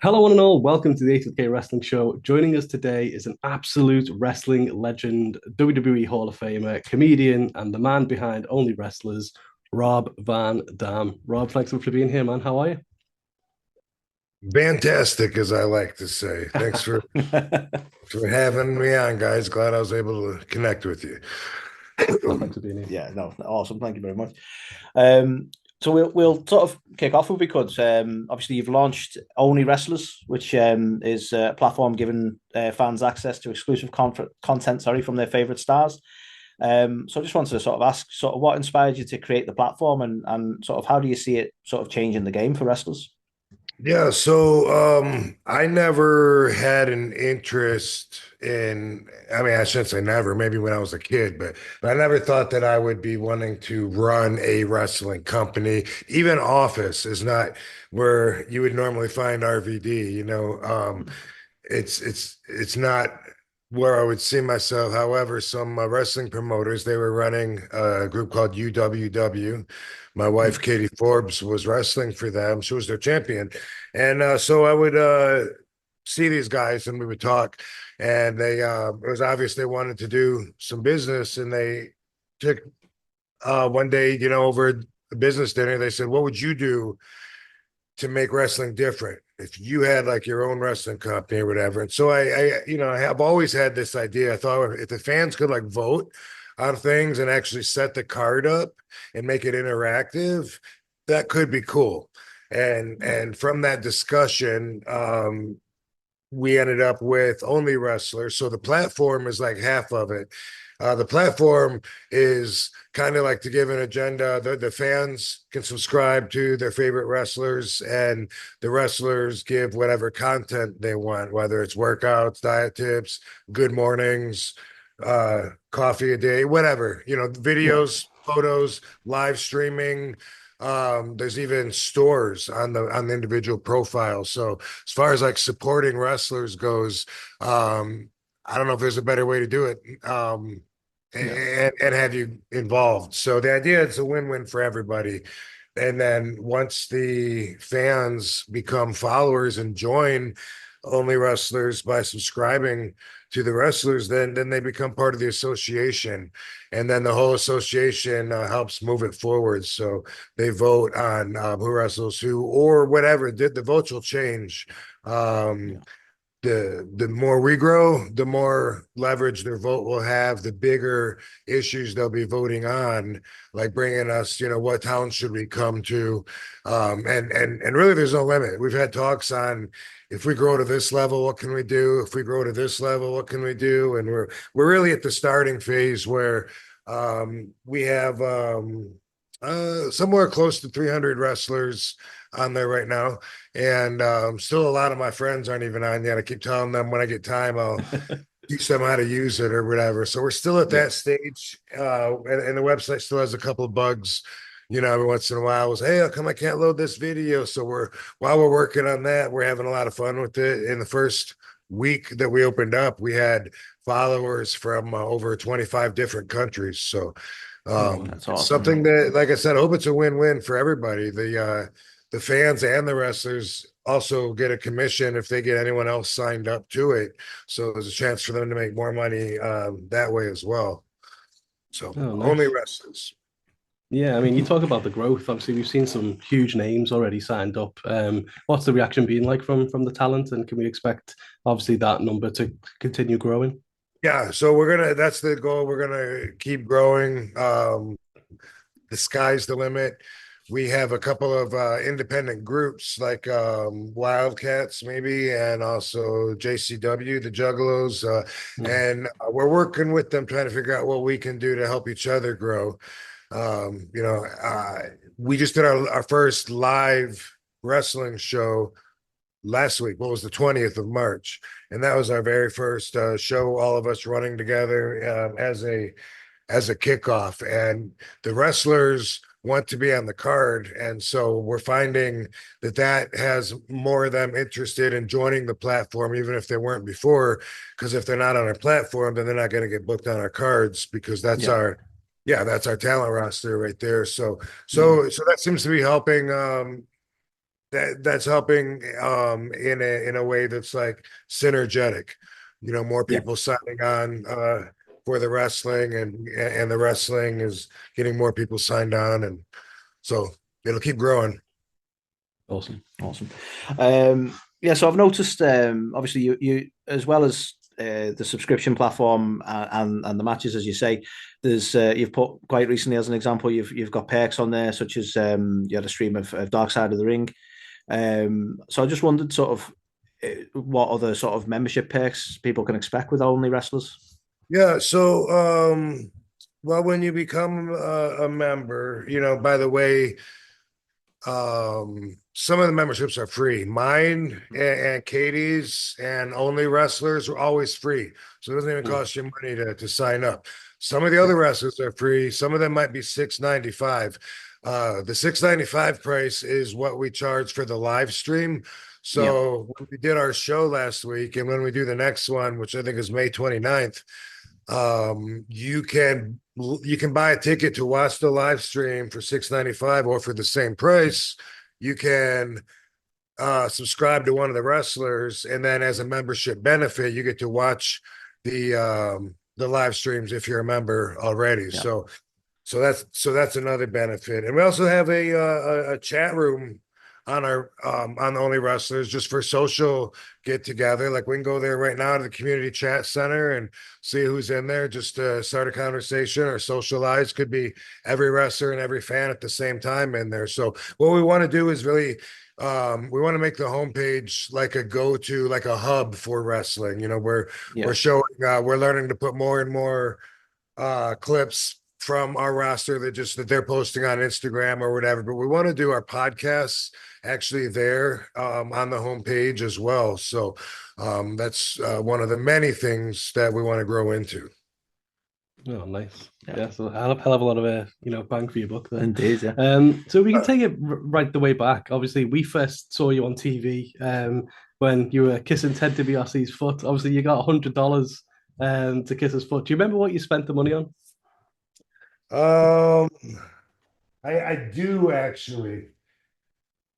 Hello, one and all. Welcome to the 80K Wrestling Show. Joining us today is an absolute wrestling legend, WWE Hall of Famer, comedian, and the man behind OnlyWrestlers, Rob Van Dam. Rob, thanks so much for being here, man. How are you? Fantastic, as I like to say. Thanks for having me on, guys. Glad I was able to connect with you. Oh, thanks for being here. Yeah, no, awesome. Thank you very much. Um, so we'll sort of kick off if we could. Obviously, you've launched Only Wrestlers, which is a platform giving fans access to exclusive content. Sorry, from their favorite stars. So I just wanted to sort of ask, sort of, what inspired you to create the platform, and sort of how do you see it sort of changing the game for wrestlers? Yeah, so I never had an interest in, I mean, I shouldn't say never, maybe when I was a kid, but I never thought that I would be wanting to run a wrestling company. Even Office is not where you would normally find RVD, you know. It's not where I would see myself. However, some wrestling promoters, they were running a group called UWW. My wife, Katie Forbes, was wrestling for them. She was their champion. And so I would see these guys and we would talk. And it was obvious they wanted to do some business. And they took one day, over a business dinner, they said, "What would you do to make wrestling different if you had like your own wrestling company or whatever?" And so I have always had this idea. I thought if the fans could like vote on things and actually set the card up and make it interactive, that could be cool. And from that discussion, we ended up with Only Wrestlers. So the platform is like half of it. The platform is kind of like to give an agenda. The fans can subscribe to their favorite wrestlers, and the wrestlers give whatever content they want, whether it's workouts, diet tips, good mornings, coffee a day, whatever, Yeah. videos, photos, live streaming. There's even stores on the individual profiles. So as far as like supporting wrestlers goes, I don't know if there's a better way to do it. Yeah. And have you involved. So the idea is a win-win for everybody. And then once the fans become followers and join Only Wrestlers by subscribing to the wrestlers, then they become part of the association, and then the whole association helps move it forward. So they vote on who wrestles who or whatever. The votes will change. Um, Yeah. the more we grow, the more leverage their vote will have, the bigger issues they'll be voting on, like bringing us, what town should we come to? And really there's no limit. We've had talks on if we grow to this level, what can we do? If we grow to this level, what can we do? And we're really at the starting phase where we have somewhere close to 300 wrestlers on there right now. And still a lot of my friends aren't even on yet. I keep telling them when I get time, I'll teach them how to use it or whatever. So we're still at Yeah. that stage. And the website still has a couple of bugs. Every once in a while, I was, "Hey, how come I can't load this video?" So while we're working on that, we're having a lot of fun with it. In the first week that we opened up, we had followers from over 25 different countries. So Oh, That's it's awesome. something that, like I said, I hope it's a win-win for everybody. The fans and the wrestlers also get a commission if they get anyone else signed up to it. So there's a chance for them to make more money that way as well. So oh, Only nice. wrestlers. Yeah, I mean, you talk about the growth. Obviously, we've seen some huge names already signed up. What's the reaction been like from the talent, and can we expect obviously that number to continue growing? Yeah, so that's the goal. We're gonna keep growing. The sky's the limit. We have a couple of independent groups like Wildcats, maybe, and also JCW, the Juggalos, Mm. and we're working with them trying to figure out what we can do to help each other grow. Um, you know, uh, we just did our first live wrestling show last week. What was the 20th of March? And that was our very first show, all of us running together as a kickoff. And the wrestlers want to be on the card. And so we're finding that has more of them interested in joining the platform, even if they weren't before. Because if they're not on our platform, then they're not going to get booked on our cards because Yeah. that's our talent roster right there. So Yeah. so so that seems to be helping that's helping in a way that's like synergetic. More Yeah. people signing on for the wrestling, and the wrestling is getting more people signed on, and so it'll keep growing. Awesome. Yeah, so I've noticed obviously you as well as the subscription platform and the matches, as you say, there's you've put quite recently as an example, you've got perks on there, such as you had a stream of Dark Side of the Ring. So I just wondered sort of what other sort of membership perks people can expect with Only Wrestlers. Yeah, so well, when you become a member, by the way, some of the memberships are free. Mine and Katie's and Only Wrestlers are always free, so it doesn't even cost you money to sign up. Some of the other wrestlers are free. Some of them might be $6.95. The $6.95 price is what we charge for the live stream. So when we did our show last week, and when we do the next one, which I think is May 29th, you can buy a ticket to watch the live stream for $6.95, or for the same price you can subscribe to one of the wrestlers, and then as a membership benefit you get to watch the live streams if you're a member already. So that's another benefit. And we also have a chat room on on Only Wrestlers, just for social get together. Like, we can go there right now to the community chat center and see who's in there, just to start a conversation or socialize. Could be every wrestler and every fan at the same time in there. So what we want to do is really we want to make the homepage like a go-to, like a hub for wrestling. We're showing we're learning to put more and more clips from our roster that they're posting on Instagram or whatever. But we want to do our podcasts actually there on the homepage as well. So that's one of the many things that we want to grow into. Oh, nice. Yeah, so hell of a lot of bang for your buck there. Indeed, yeah. So we can take it right the way back. Obviously, we first saw you on TV when you were kissing Ted DiBiase's foot. Obviously, you got $100 to kiss his foot. Do you remember what you spent the money on? I do actually.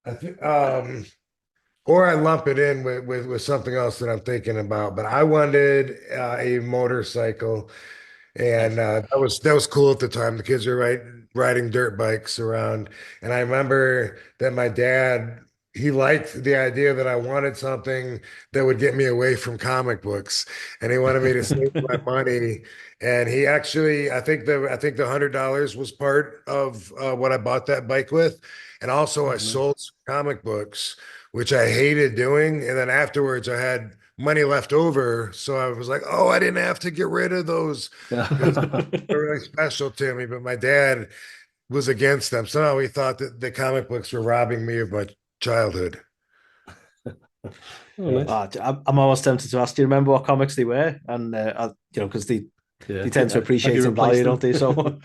I think or I lump it in with something else that I'm thinking about. But I wanted a motorcycle, and that was cool at the time. The kids were riding dirt bikes around, and I remember that my dad, he liked the idea that I wanted something that would get me away from comic books, and he wanted me to save my money. And he actually, I think the $100 was part of what I bought that bike with, and also I sold some comic books, which I hated doing. And then afterwards, I had money left over, so I was like, "Oh, I didn't have to get rid of those. Yeah. They're really special to me." But my dad was against them. Somehow he thought that the comic books were robbing me of my childhood. Oh, nice. I'm almost tempted to ask, do you remember what comics they were? And because they tend to appreciate some value, don't they? So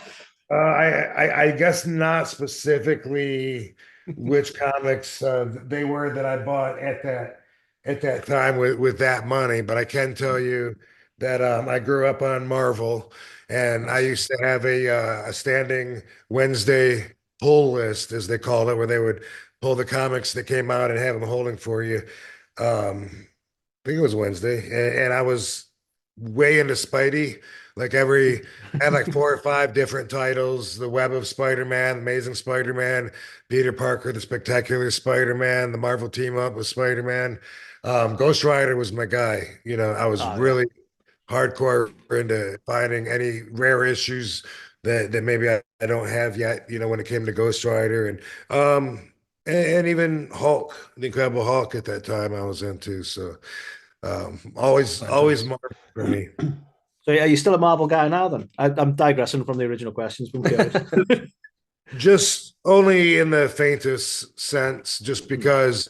I guess not specifically which comics they were that I bought at that time with that money, but I can tell you that I grew up on Marvel, and I used to have a standing Wednesday pull list, as they called it, where they would pull the comics that came out and have them holding for you. I think it was Wednesday, and I was way into Spidey. Like I had like 4 or 5 different titles: The Web of Spider-Man, Amazing Spider-Man, Peter Parker, The Spectacular Spider-Man, the Marvel Team Up with Spider-Man. Ghost Rider was my guy. I was really hardcore into finding any rare issues that maybe I don't have yet, when it came to Ghost Rider, and even Hulk, the Incredible Hulk at that time I was into. So always Marvel for me. So are you still a Marvel guy now then? I'm digressing from the original questions, but I'm curious. Just only in the faintest sense, just because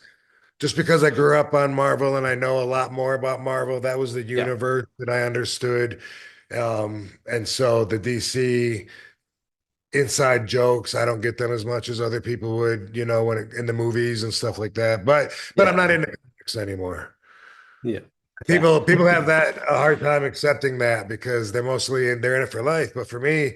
I grew up on Marvel and I know a lot more about Marvel. That was the universe that I understood. And so the DC inside jokes, I don't get them as much as other people would, in the movies and stuff like that. But I'm not into comics anymore. Yeah. People have a hard time accepting that because they're in it for life. But for me,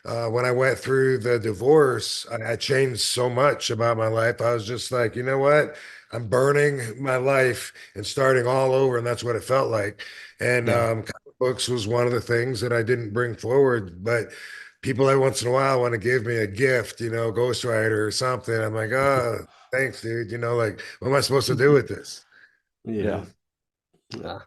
when I went through the divorce, I changed so much about my life. I was just like, you know what? I'm burning my life and starting all over, and that's what it felt like. And Yeah. comic books was one of the things that I didn't bring forward, but people every once in a while want to give me a gift, Ghost Rider or something. I'm like, oh, thanks, dude. Like, what am I supposed to do with this? Yeah. Nah.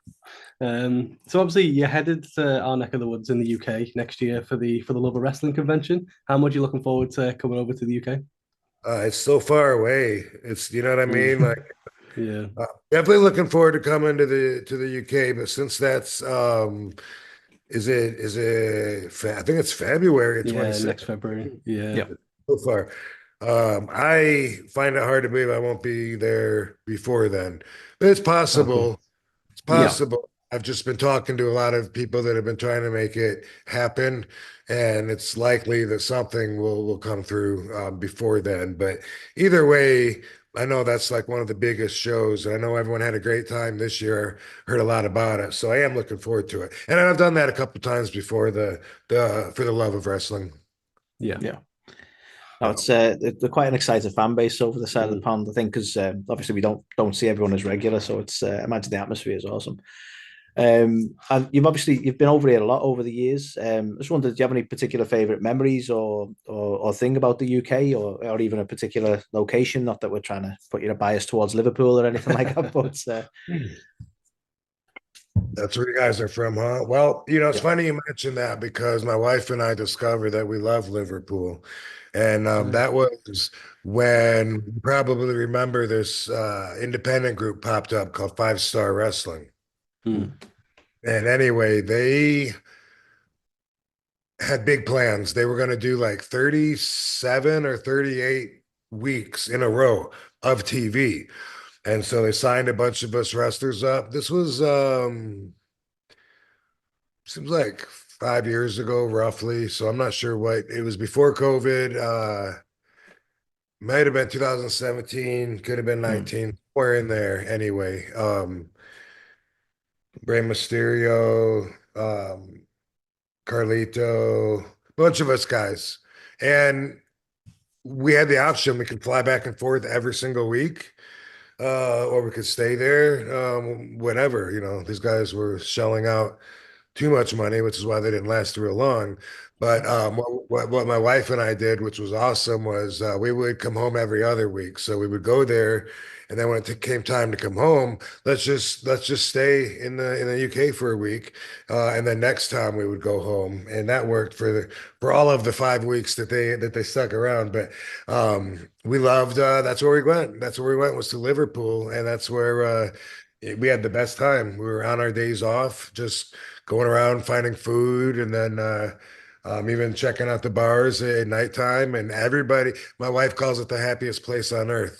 So obviously you're headed to our neck of the woods in the UK next year for the Love of Wrestling convention. How much are you looking forward to coming over to the UK? It's so far away. You know what I mean? Like, Yeah. definitely looking forward to coming to the UK, but since that's I think it's February Yeah, 26th next February. Yeah. Yeah. so far. I find it hard to believe I won't be there before then, but it's Oh, cool. possible. It's Yeah. possible. I've just been talking to a lot of people that have been trying to make it happen, and it's likely that something will come through before then. But either way, I know that's like one of the biggest shows. I know everyone had a great time this year. Heard a lot about it, so I am looking forward to it. And I've done that a couple times before the for the love of wrestling. Yeah. Yeah. No, it's they're quite an excited fan base over the side of the pond, I think, because obviously we don't see everyone as regular, so it's I imagine the atmosphere is awesome. And you've been over here a lot over the years. I just wondered, do you have any particular favorite memories or thing about the UK or even a particular location? Not that we're trying to put your bias towards Liverpool or anything like that, but That's where you guys are from, huh? Well, it's yeah. funny you mentioned that because my wife and I discovered that we love Liverpool. And Nice. that was when you probably remember this independent group popped up called Five Star Wrestling. Mm. And anyway, they had big plans. They were going to do like 37 or 38 weeks in a row of TV. And so they signed a bunch of us wrestlers up. This was seems like 5 years ago, roughly. So I'm not sure what it was before COVID. Might have been 2017, could have been Mm. 19, somewhere in there anyway. Rey Mysterio, Carlito, bunch of us guys. And we had the option. We could fly back and forth every single week, or we could stay there, whatever. These guys were shelling out too much money, which is why they didn't last real long. But what my wife and I did, which was awesome, was we would come home every other week. So we would go there, and then when it came time to come home, let's just stay in the UK for a week, and then next time we would go home, and that worked for all of the 5 weeks that they stuck around. But we loved that's where we went. That's where we went was to Liverpool, and that's where we had the best time. We were on our days off, just going around finding food and then even checking out the bars at nighttime. And my wife calls it the happiest place on earth.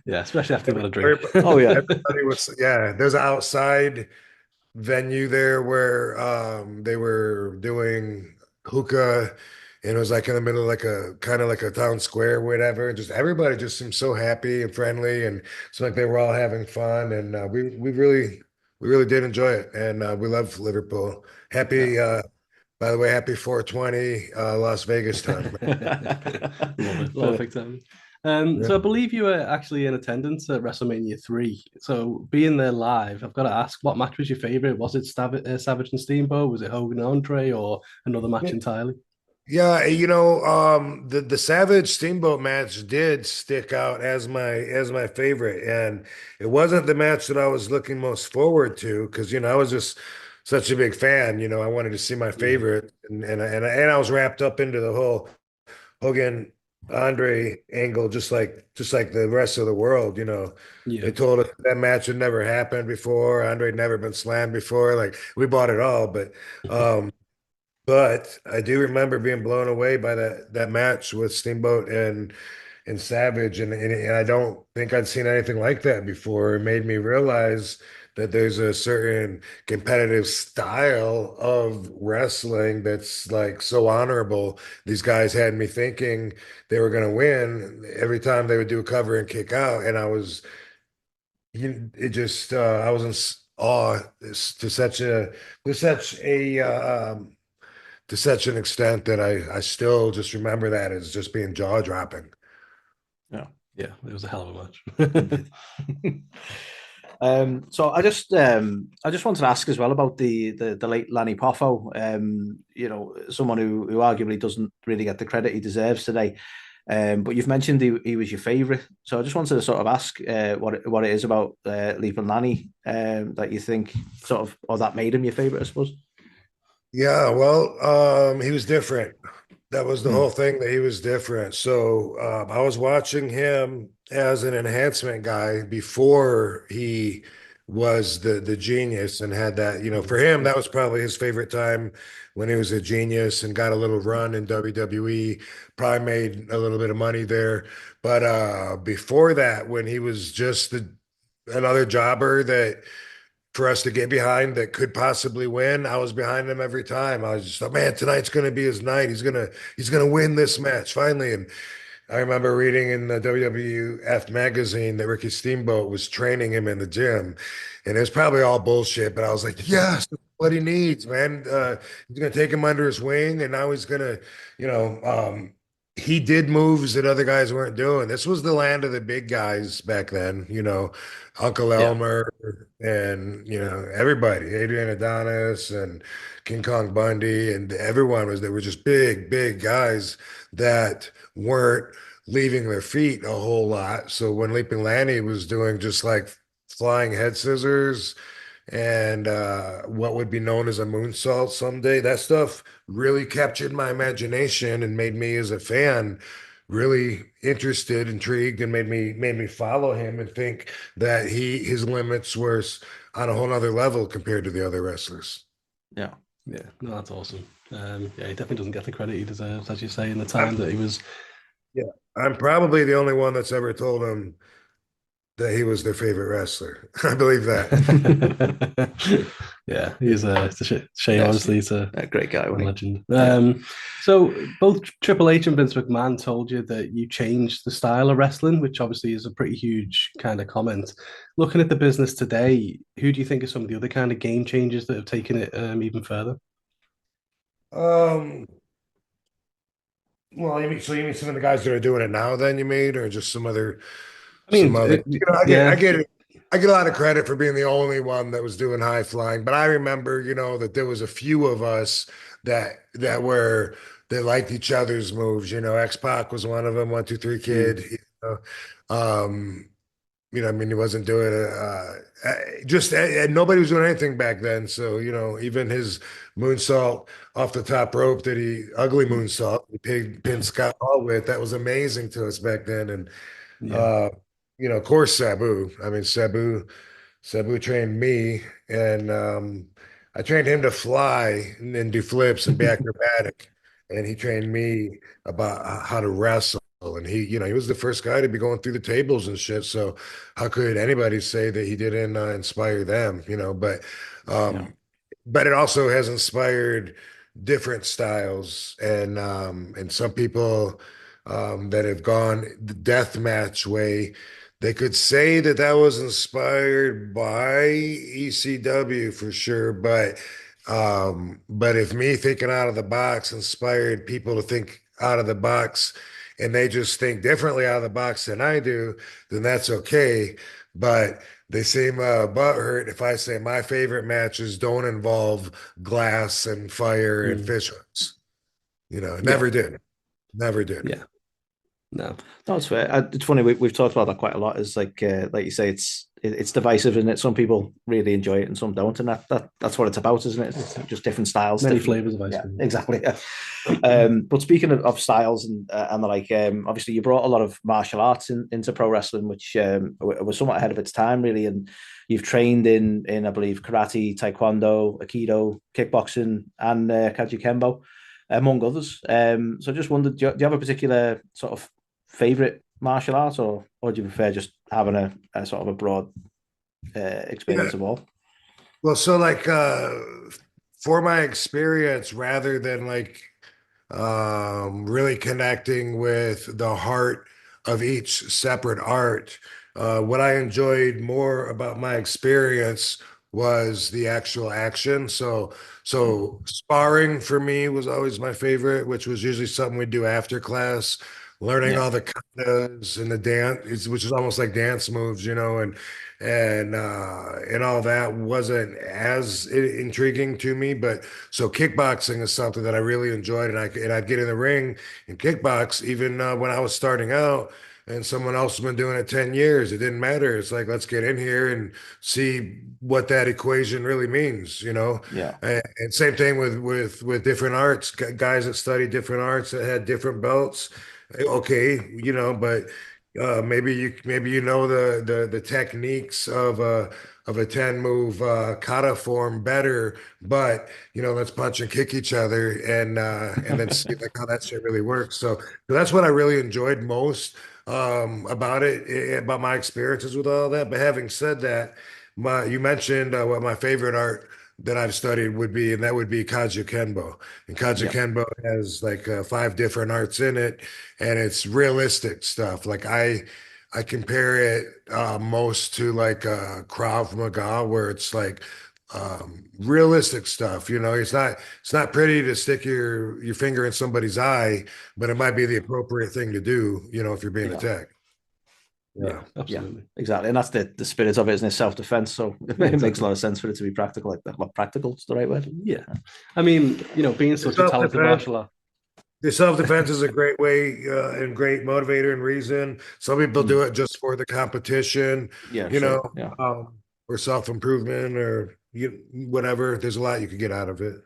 Yeah, especially after you've had a drink. Everybody, Oh yeah. everybody was, yeah, there's an outside venue there where they were doing hookah. And it was like in the middle of like a kind of like a town square, whatever. And just everybody just seemed so happy and friendly, and it's like they were all having fun. And we really did enjoy it, and we love Liverpool. Yeah. Happy, by the way, happy 420 Las Vegas time. Love it. Love it. Perfect time. Yeah. So I believe you were actually in attendance at WrestleMania 3. So being there live, I've got to ask, what match was your favorite? Was it Savage and Steamboat? Was it Hogan and Andre or another match entirely? Yeah, the Savage Steamboat match did stick out as my favorite, and it wasn't the match that I was looking most forward to because I was just such a big fan. I wanted to see my Yeah. favorite, and I was wrapped up into the whole Hogan Andre angle, just like the rest of the world. Yeah. They told us that match had never happened before. Andre had never been slammed before. Like we bought it all, um, but I do remember being blown away by that match with Steamboat and Savage, and I don't think I'd seen anything like that before. It made me realize that there's a certain competitive style of wrestling that's like so honorable. These guys had me thinking they were going to win every time they would do a cover and kick out, and I was in awe to such a to such an extent that I still just remember that as just being jaw dropping. Yeah. Yeah, it was a hell of a match. So I just wanted to ask as well about the late Lanny Poffo. Someone who arguably doesn't really get the credit he deserves today. But you've mentioned he was your favourite, so I just wanted to sort of ask what it is about Leaping Lanny that you think sort of, or that made him your favourite, I suppose. Yeah, well, he was different. That was the whole thing, that he was different. So I was watching him as an enhancement guy before he was the genius and had that, for him, that was probably his favorite time when he was a genius and got a little run in WWE, probably made a little bit of money there. But before that, when he was just another jobber that for us to get behind that could possibly win, I was behind him every time. I was just like, man, tonight's gonna be his night. He's gonna win this match finally. And I remember reading in the WWF magazine that Ricky Steamboat was training him in the gym, and it was probably all bullshit. But I was like, yes, that's what he needs, man. He's gonna take him under his wing, and now he's gonna, you know, he did moves that other guys weren't doing. This was the land of the big guys back then, Uncle Yeah. Elmer and everybody, Adrian Adonis and King Kong Bundy, and everyone they were just big, big guys that weren't leaving their feet a whole lot. So when Leaping Lanny was doing just like flying head scissors and what would be known as a moonsault someday, that stuff really captured my imagination and made me as a fan really interested, intrigued, and made me follow him and think that his limits were on a whole nother level compared to the other wrestlers. Yeah. Yeah, no, that's awesome. Yeah, he definitely doesn't get the credit he deserves, as you say, in the time that he was. Yeah, I'm probably the only one that's ever told him that he was their favorite wrestler. I believe that. Yeah, it's a shame, Yes. honestly. He's a Great guy, wasn't he? legend. So both Triple H and Vince McMahon told you that you changed the style of wrestling, which obviously is a pretty huge kind of comment. Looking at the business today, who do you think are some of the other kind of game changers that have taken it even further? Um, well, you mean some of the guys that are doing it now, then you mean, or just some other, I mean, I get a lot of credit for being the only one that was doing high flying, but I remember, that there was a few of us that liked each other's moves. X-Pac was one of them, 1, 2, 3 Kid. Um, I mean, he wasn't doing just and nobody was doing anything back then. So, even his moonsault off the top rope, ugly moonsault, he pinned Scott Hall with, that was amazing to us back then. And, yeah, uh, of course, Sabu. I mean, Sabu trained me, and I trained him to fly and do flips and be acrobatic, and he trained me about how to wrestle. And he was the first guy to be going through the tables and shit. So how could anybody say that he didn't inspire them? Yeah. Um, but it also has inspired different styles, and some people that have gone the death match way. They could say that that was inspired by ECW for sure, but if me thinking out of the box inspired people to think out of the box, and they just think differently out of the box than I do, then that's okay. But they seem butthurt if I say my favorite matches don't involve glass and fire and Mm. fish hooks. yeah, Never did, never did. yeah. No, No, it's fair. It's funny, we've talked about that quite a lot. Is like you say, it's divisive, isn't it? Some people really enjoy it and some don't, and that's what it's about, isn't it? It's just different styles, many different, flavors of ice yeah, cream. exactly. Yeah. But speaking of styles and the like, obviously you brought a lot of martial arts into pro wrestling, which was somewhat ahead of its time, really. And you've trained in I believe karate, taekwondo, aikido, kickboxing, and kaji kembo, among others. So I just wondered, do you have a particular sort of favorite martial art, or do you prefer just having a sort of a broad Yeah. experience of all? Well, so like for my experience, rather than like really connecting with the heart of each separate art, what I enjoyed more about my experience was the actual action. So sparring for me was always my favorite, which was usually something we'd do after class, learning Yeah. all the katas and the dance, which is almost like dance moves, and all that wasn't as intriguing to me. But so kickboxing is something that I really enjoyed, and I'd get in the ring and kickbox even when I was starting out. And someone else has been doing it 10 years. It didn't matter. It's like, let's get in here and see what that equation really means. Yeah. And same thing with different arts, guys that study different arts that had different belts. Okay, but maybe you know the techniques of a 10 move kata form better, but let's punch and kick each other and then see like how that shit really works. So that's what I really enjoyed most about about my experiences with all that. But having said that, you mentioned what my favorite art that I've studied would be, and that would be Kaiju Kenbo. And Kaiju Yeah. Kenbo has like 5 different arts in it, and it's realistic stuff. Like I compare it most to like Krav Maga, where it's like realistic stuff. It's not pretty to stick your finger in somebody's eye, but it might be the appropriate thing to do, if you're being Yeah. attacked. Yeah, absolutely. Exactly. And that's the spirit of it, isn't it? Self-defense. So it makes a lot of sense for it to be practical like that. Well, practical is the right word. Yeah. I mean, being such a talented martial art. The self-defense is a great way and great motivator and reason. Some people do it just for the competition, Yeah, sure. Yeah. or self-improvement or whatever. There's a lot you could get out of it.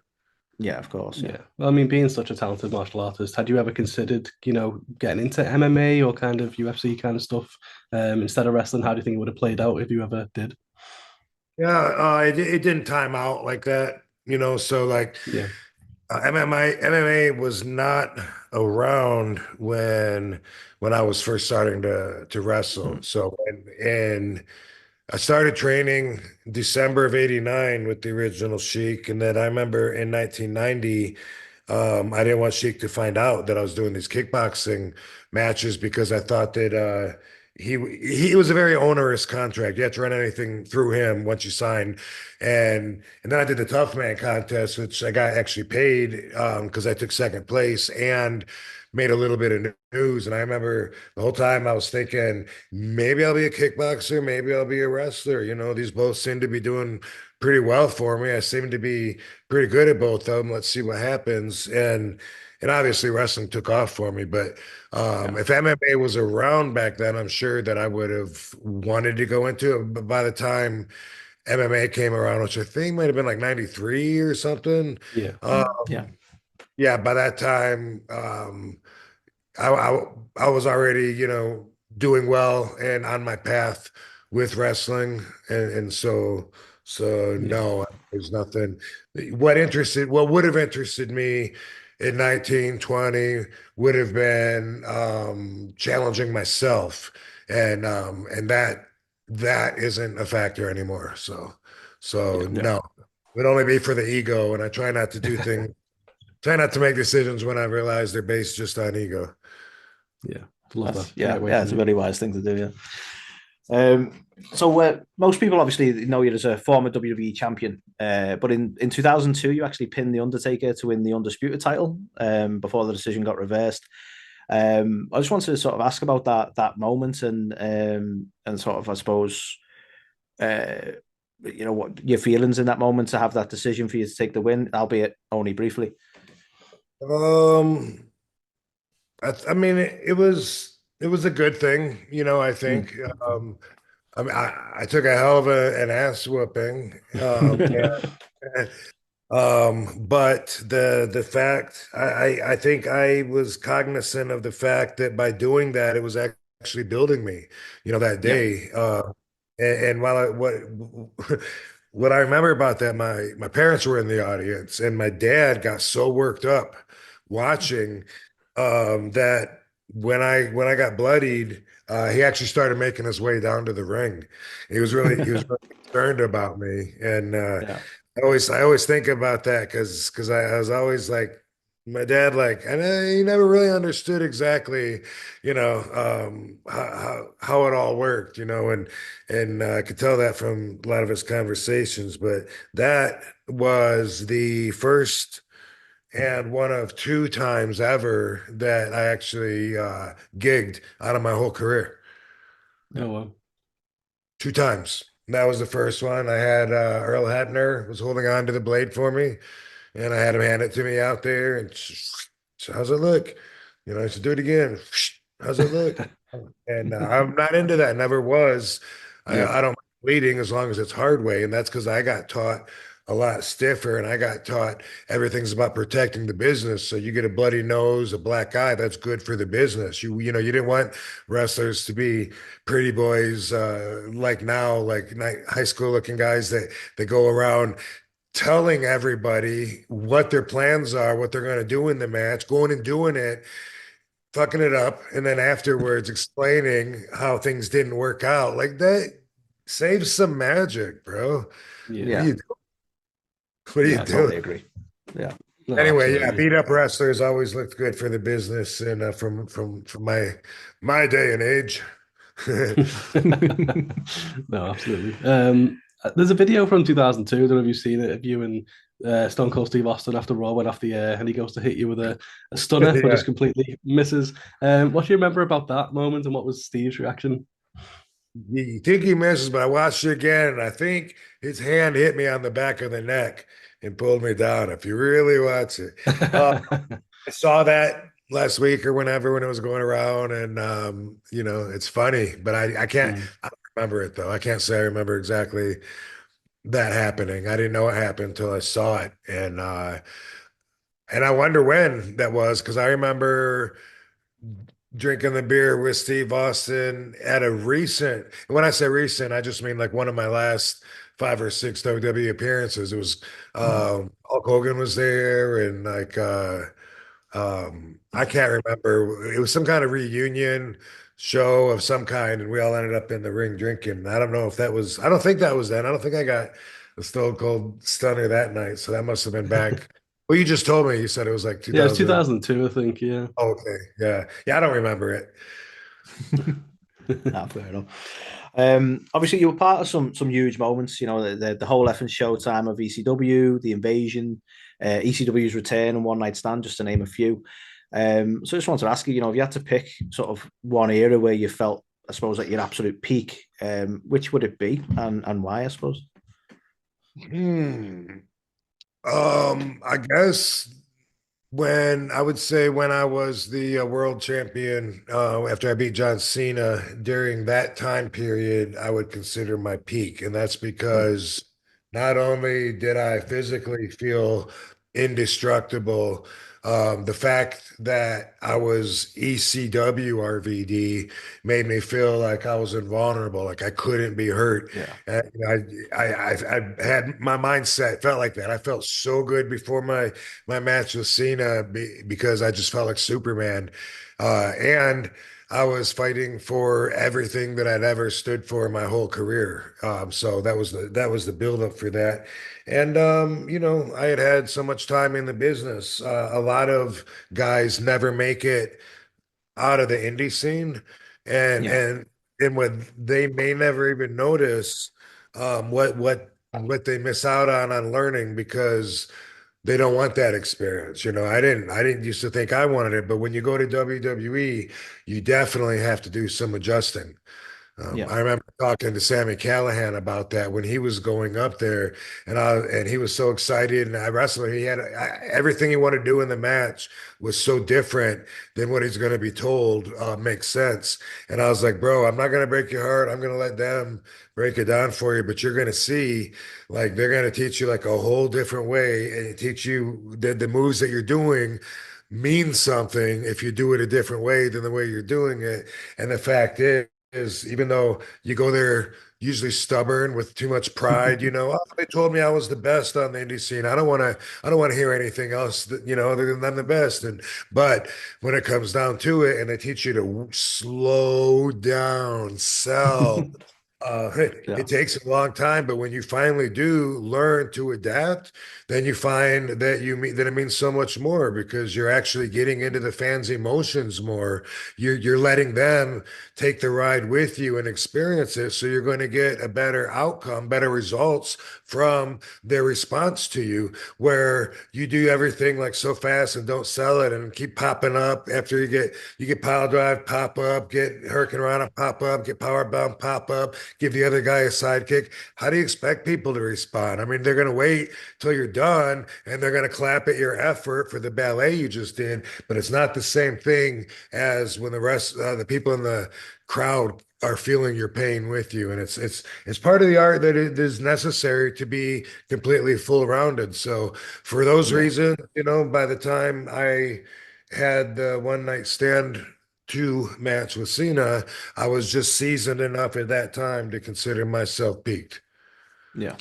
Yeah, of course. Yeah. Well, I mean, being such a talented martial artist, had you ever considered, getting into MMA or kind of UFC kind of stuff instead of wrestling? How do you think it would have played out if you ever did? Yeah, it didn't time out like that, so like Yeah. MMA was not around when I was first starting to wrestle. So and I started training December of '89 with the original Sheik, and then I remember in 1990, I didn't want Sheik to find out that I was doing these kickboxing matches because I thought that he was a very onerous contract. You had to run anything through him once you sign, and then I did the Tough Man contest, which I got actually paid because I took second place and made a little bit of news. And I remember the whole time I was thinking, maybe I'll be a kickboxer, maybe I'll be a wrestler. These both seem to be doing pretty well for me. I seem to be pretty good at both of them. Let's see what happens. And obviously wrestling took off for me. But if MMA was around back then, I'm sure that I would have wanted to go into it. But by the time MMA came around, which I think might have been like 93 or something. Yeah. Yeah. Yeah, by that time, I was already, doing well and on my path with wrestling, and so Yeah. no, there's nothing. What would have interested me in 1920 would have been challenging myself, and that isn't a factor anymore. So Yeah. no, it would only be for the ego, and I try not to make decisions when I realize they're based just on ego. Yeah. Love that. It's a very wise thing to do. Yeah. So most people obviously know you as a former WWE champion, but in 2002 you actually pinned the Undertaker to win the Undisputed title before the decision got reversed. I just wanted to sort of ask about that moment and sort of, I suppose, what your feelings in that moment to have that decision for you to take the win, albeit only briefly. I mean, it was a good thing, I think. I mean, I took a hell of an ass whooping, but the fact I think I was cognizant of the fact that by doing that, it was actually building me, that day. And while what I remember about that, my parents were in the audience, and my dad got so worked up watching that when I got bloodied, he actually started making his way down to the ring. He was really concerned about me, and Yeah. I always think about that because I was always like My dad, like, and he never really understood exactly, how it all worked, and I could tell that from a lot of his conversations. But that was the first and one of two times ever that I actually gigged out of my whole career. Oh well. Two times. That was the first one. I had Earl Hebner was holding on to the blade for me, and I had him hand it to me out there. And so how's it look? I said, do it again. How's it look? And I'm not into that. Never was. Yeah. I don't mind bleeding as long as it's hard way, and that's because I got taught a lot stiffer, and I got taught everything's about protecting the business. So you get a bloody nose, a black eye, that's good for the business. You didn't want wrestlers to be pretty boys like now, like high school looking guys that go around telling everybody what their plans are, what they're going to do in the match, going and doing it, fucking it up, and then afterwards explaining how things didn't work out. Like that saves some magic, bro. What Yeah. are you what are you Yeah, I doing? totally agree. Yeah. No, Anyway, yeah, absolutely. beat up wrestlers always looked good for the business, and from my day and age. No, absolutely. There's a video from 2002. I don't know if you've seen it of you and Stone Cold Steve Austin after Raw went off the air and he goes to hit you with a stunner, but Yeah. just completely misses. What do you remember about that moment and what was Steve's reaction? You think he misses, but I watched it again, and I think his hand hit me on the back of the neck and pulled me down. If you really watch it, uh, I saw that last week or whenever when it was going around, and it's funny, but I can't. Mm. I don't remember it though. I can't say I remember exactly that happening. I didn't know it happened until I saw it, and I wonder when that was because I remember drinking the beer with Steve Austin at a recent, and when I say recent, I just mean like one of my last 5 or 6 WWE appearances. It was Hulk Hogan was there and like I can't remember. It was some kind of reunion show of some kind, and we all ended up in the ring drinking. I don't know if that was, I don't think that was then. I don't think I got a Stone Cold Stunner that night. So that must have been back. Well, you just told me, you said it was like Yeah, it was 2000. 2002, I think. Yeah. Oh, okay. Yeah. Yeah. I don't remember it. Ah, fair enough. Obviously, you were part of some huge moments. You know, the whole effing showtime of ECW, the invasion, ECW's return, and One Night Stand, just to name a few. So I just wanted to ask you, if you had to pick sort of one era where you felt, I suppose, at your absolute peak, which would it be, and why? I suppose. Hmm. I guess when I would say when I was the world champion, after I beat John Cena during that time period, I would consider my peak. And that's because not only did I physically feel indestructible, the fact that I was ECW RVD made me feel like I was invulnerable, like I couldn't be hurt. Yeah. And I had my mindset felt like that. I felt so good before my match with Cena because I just felt like Superman. And I was fighting for everything that I'd ever stood for in my whole career. So that was the buildup for that. And I had so much time in the business. A lot of guys never make it out of the indie scene, and Yeah. and and what they may never even notice what they miss out on learning because they don't want that experience. I didn't used to think I wanted it, but when you go to WWE, you definitely have to do some adjusting. Yeah. I remember talking to Sammy Callahan about that when he was going up there, and he was so excited. And I wrestled. He had everything he wanted to do in the match was so different than what he's going to be told makes sense. And I was like, bro, I'm not going to break your heart. I'm going to let them break it down for you, but you're going to see, like, they're going to teach you like a whole different way, and teach you that the moves that you're doing mean something if you do it a different way than the way you're doing it. And the fact is, even though you go there usually stubborn with too much pride, oh, they told me I was the best on the indie scene. I don't want to hear anything else that, other than I'm the best. But when it comes down to it and they teach you to slow down, sell, It takes a long time, but when you finally do learn to adapt, then you find that it means so much more because you're actually getting into the fans' emotions more. You're letting them take the ride with you and experience it, so you're going to get a better outcome, better results from their response to you. Where you do everything like so fast and don't sell it and keep popping up after you get pile drive, pop up, get Hurricane Rana, pop up, get power bomb, pop up, give the other guy a sidekick. How do you expect people to respond? I mean, they're going to wait till you're done and they're going to clap at your effort for the ballet you just did, but it's not the same thing as when the people in the crowd are feeling your pain with you, and it's part of the art that it is necessary to be completely full rounded. So for those reasons, by the time I had the one night stand match with Cena, I was just seasoned enough at that time to consider myself peaked. Yeah.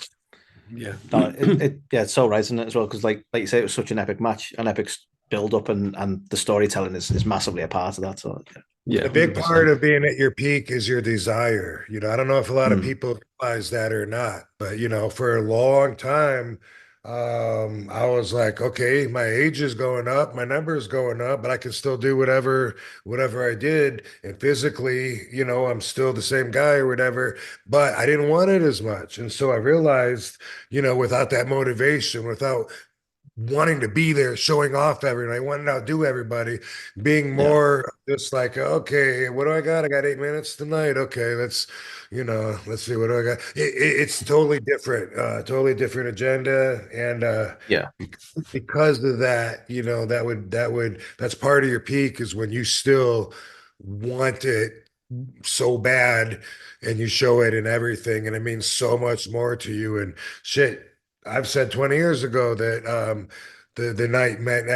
Yeah. No, it's so right, isn't it, as well? Because like you say, it was such an epic match, an epic build up, and the storytelling is massively a part of that. So yeah, the big part of being at your peak is your desire. I don't know if a lot of people realize that or not, but for a long time, I was like, okay, my age is going up, my number is going up, but I can still do whatever I did, and physically, I'm still the same guy or whatever, but I didn't want it as much, and so I realized, without that motivation, without wanting to be there, showing off every night, wanting to outdo everybody, being more just like, okay, what do I got? I got 8 minutes tonight. Okay, let's see, what do I got? It's totally different agenda, and because of that, that's part of your peak is when you still want it so bad and you show it in everything, and it means so much more to you. And shit, I've said 20 years ago that the night meant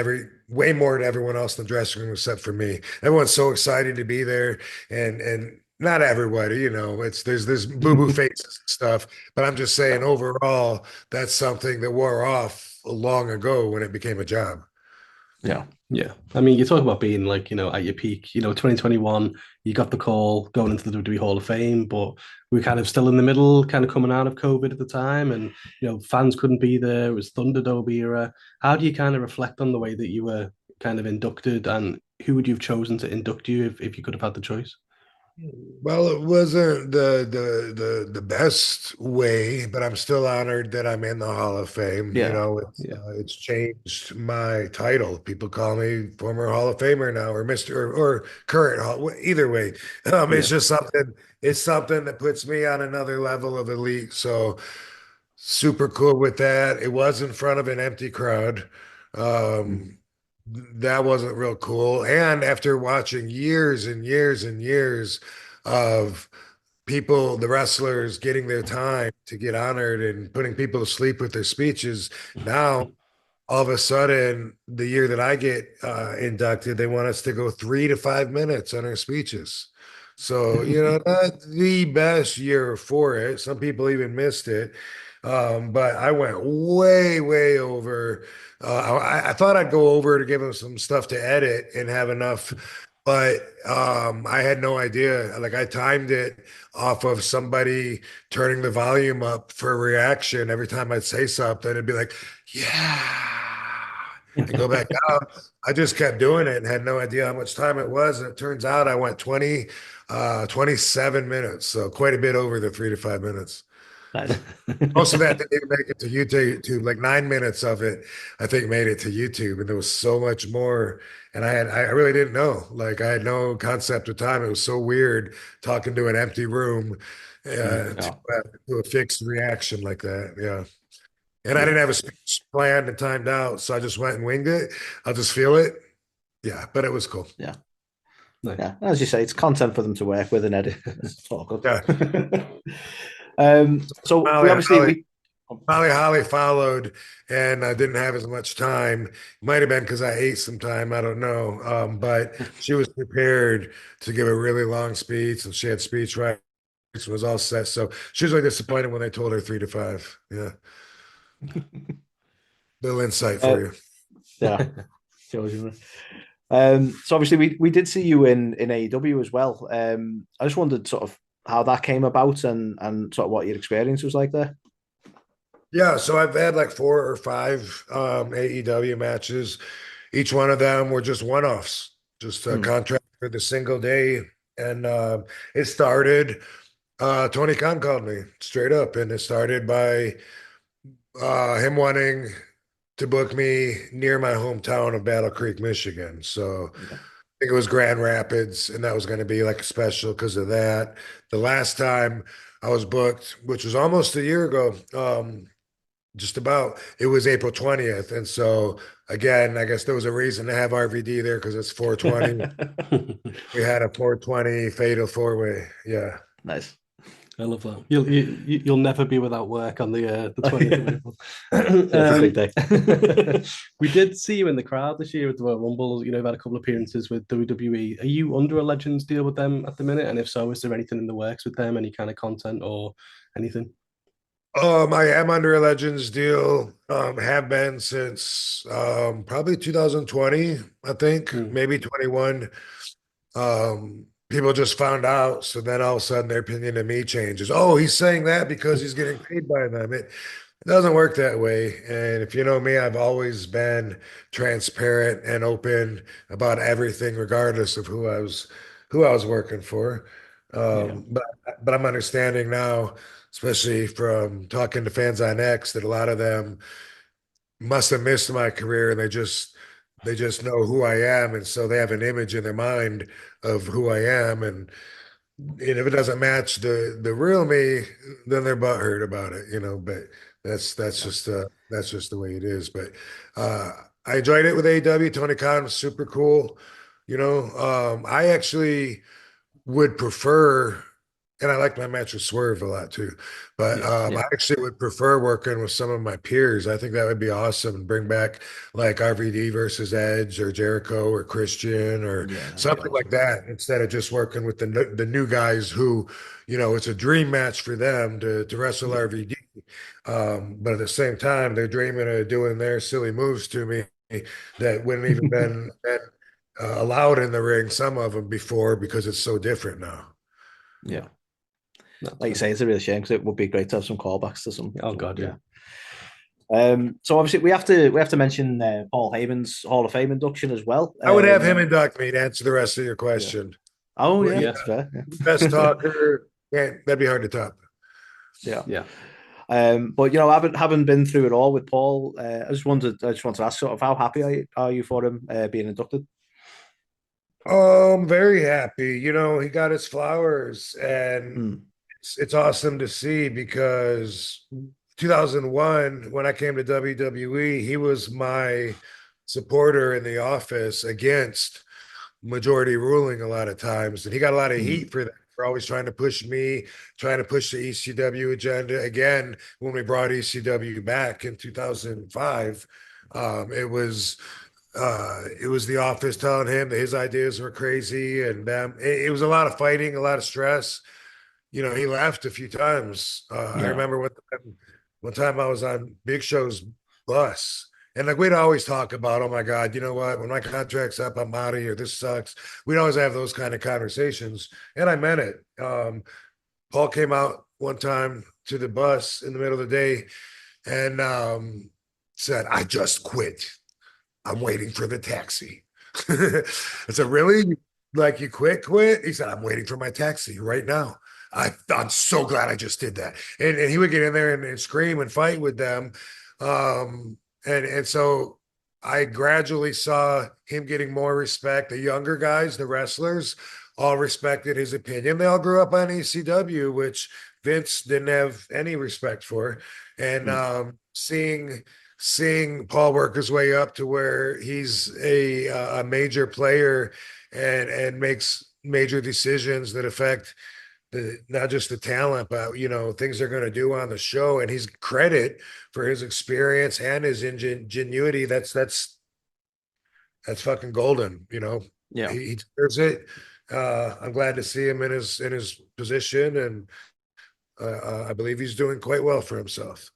way more to everyone else in the dressing room except for me. Everyone's so excited to be there, and not everybody, there's boo-boo faces and stuff, but I'm just saying overall, that's something that wore off long ago when it became a job. yeah. Yeah. I mean, you talk about being like, at your peak, 2021, you got the call going into the WWE Hall of Fame, but we were kind of still in the middle, kind of coming out of COVID at the time. And, fans couldn't be there. It was Thunderdome era. How do you kind of reflect on the way that you were kind of inducted, and who would you have chosen to induct you if you could have had the choice? Well, it wasn't the best way, but I'm still honored that I'm in the Hall of Fame. It's changed my title. People call me former Hall of Famer now, or Mr. or current Hall. Either way, it's just something. It's something that puts me on another level of elite. So super cool with that. It was in front of an empty crowd. That wasn't real cool. And after watching years and years and years of people, the wrestlers getting their time to get honored and putting people to sleep with their speeches, now all of a sudden, the year that I get inducted, they want us to go 3 to 5 minutes on our speeches. So, not the best year for it. Some people even missed it. But I went way, way over. I thought I'd go over to give them some stuff to edit and have enough, but I had no idea. Like I timed it off of somebody turning the volume up for a reaction every time I'd say something. It'd be like, yeah, and go back out. I just kept doing it and had no idea how much time it was. And it turns out I went 27 minutes. So quite a bit over the 3 to 5 minutes. Nice. Most of that didn't even make it to YouTube. Like 9 minutes of it, I think, made it to YouTube, and there was so much more. And I really didn't know. Like I had no concept of time. It was so weird talking to an empty room to a fixed reaction like that. Yeah. And I didn't have a speech planned and timed out, so I just went and winged it. I'll just feel it. Yeah, but it was cool. Yeah. Nice. Yeah. As you say, it's content for them to work with and edit. It's all good. Yeah. So Molly Holly followed, and I didn't have as much time. Might have been because I ate some time. I don't know. But she was prepared to give a really long speech, and she had speech right. It was all set. So she was really disappointed when they told her 3 to 5. Yeah. Little insight for you. Yeah. So obviously we did see you in AEW as well. I just wondered sort of how that came about and sort of what your experience was like there? Yeah, so I've had like 4 or 5 AEW matches. Each one of them were just one-offs, just a contract for the single day. And it started, Tony Khan called me straight up, and it started by him wanting to book me near my hometown of Battle Creek, Michigan. So Okay. I think it was Grand Rapids, and that was going to be like a special because of that. The last time I was booked, which was almost a year ago, just about, it was April 20th. And so again, I guess there was a reason to have RVD there because it's 420. We had a 420 fatal 4-way. Yeah. Nice. I love that. You'll never be without work on the 20th of April. It's a big day. We did see you in the crowd this year at the Royal Rumble. You've had a couple of appearances with WWE. Are you under a Legends deal with them at the minute? And if so, is there anything in the works with them? Any kind of content or anything? I am under a Legends deal. Have been since probably 2020, I think, maybe 21. People just found out, so then all of a sudden their opinion of me changes. Oh, he's saying that because he's getting paid by them. It doesn't work that way. And if you know me, I've always been transparent and open about everything, regardless of who I was working for. But I'm understanding now, especially from talking to fans on X, that a lot of them must have missed my career, and they just know who I am, and so they have an image in their mind of who I am, and if it doesn't match the real me, then they're butthurt about it, But that's just the way it is. But I enjoyed it with AEW. Tony Khan was super cool. I actually would prefer, and I like my match with Swerve a lot too, but I actually would prefer working with some of my peers. I think that would be awesome, and bring back like RVD versus Edge or Jericho or Christian or something like that, instead of just working with the new guys who, it's a dream match for them to wrestle RVD. But at the same time, they're dreaming of doing their silly moves to me that wouldn't even been allowed in the ring, some of them before, because it's so different now. Yeah. Like you say, it's a real shame because it would be great to have some callbacks to some. Oh God, yeah. So obviously we have to mention Paul Heyman's Hall of Fame induction as well. I would have him induct me to answer the rest of your question. Yeah. Oh yeah, that's fair. Yeah. Best talker. Yeah, that'd be hard to top. Yeah. But having been through it all with Paul, I just want to ask, sort of, how happy are you for him being inducted? Very happy. He got his flowers, and it's awesome to see, because 2001, when I came to WWE, he was my supporter in the office against majority ruling a lot of times, and he got a lot of heat for that. For always trying to push me, trying to push the ECW agenda. Again, when we brought ECW back in 2005, it was the office telling him that his ideas were crazy, and it was a lot of fighting, a lot of stress. He left a few times. I remember one time I was on Big Show's bus, and like we'd always talk about, oh my God, you know what? When my contract's up, I'm out of here. This sucks. We'd always have those kind of conversations, and I meant it. Paul came out one time to the bus in the middle of the day and said, "I just quit. I'm waiting for the taxi." I said, "Really? Like you quit? He said, "I'm waiting for my taxi right now. I'm so glad I just did that." And he would get in there and scream and fight with them. And so I gradually saw him getting more respect. The younger guys, the wrestlers, all respected his opinion. They all grew up on ECW, which Vince didn't have any respect for. And seeing Paul work his way up to where he's a major player and makes major decisions that affect not just the talent, but things they're going to do on the show, and he's credit for his experience and his ingenuity. That's fucking golden. He deserves it. I'm glad to see him in his position, and I believe he's doing quite well for himself.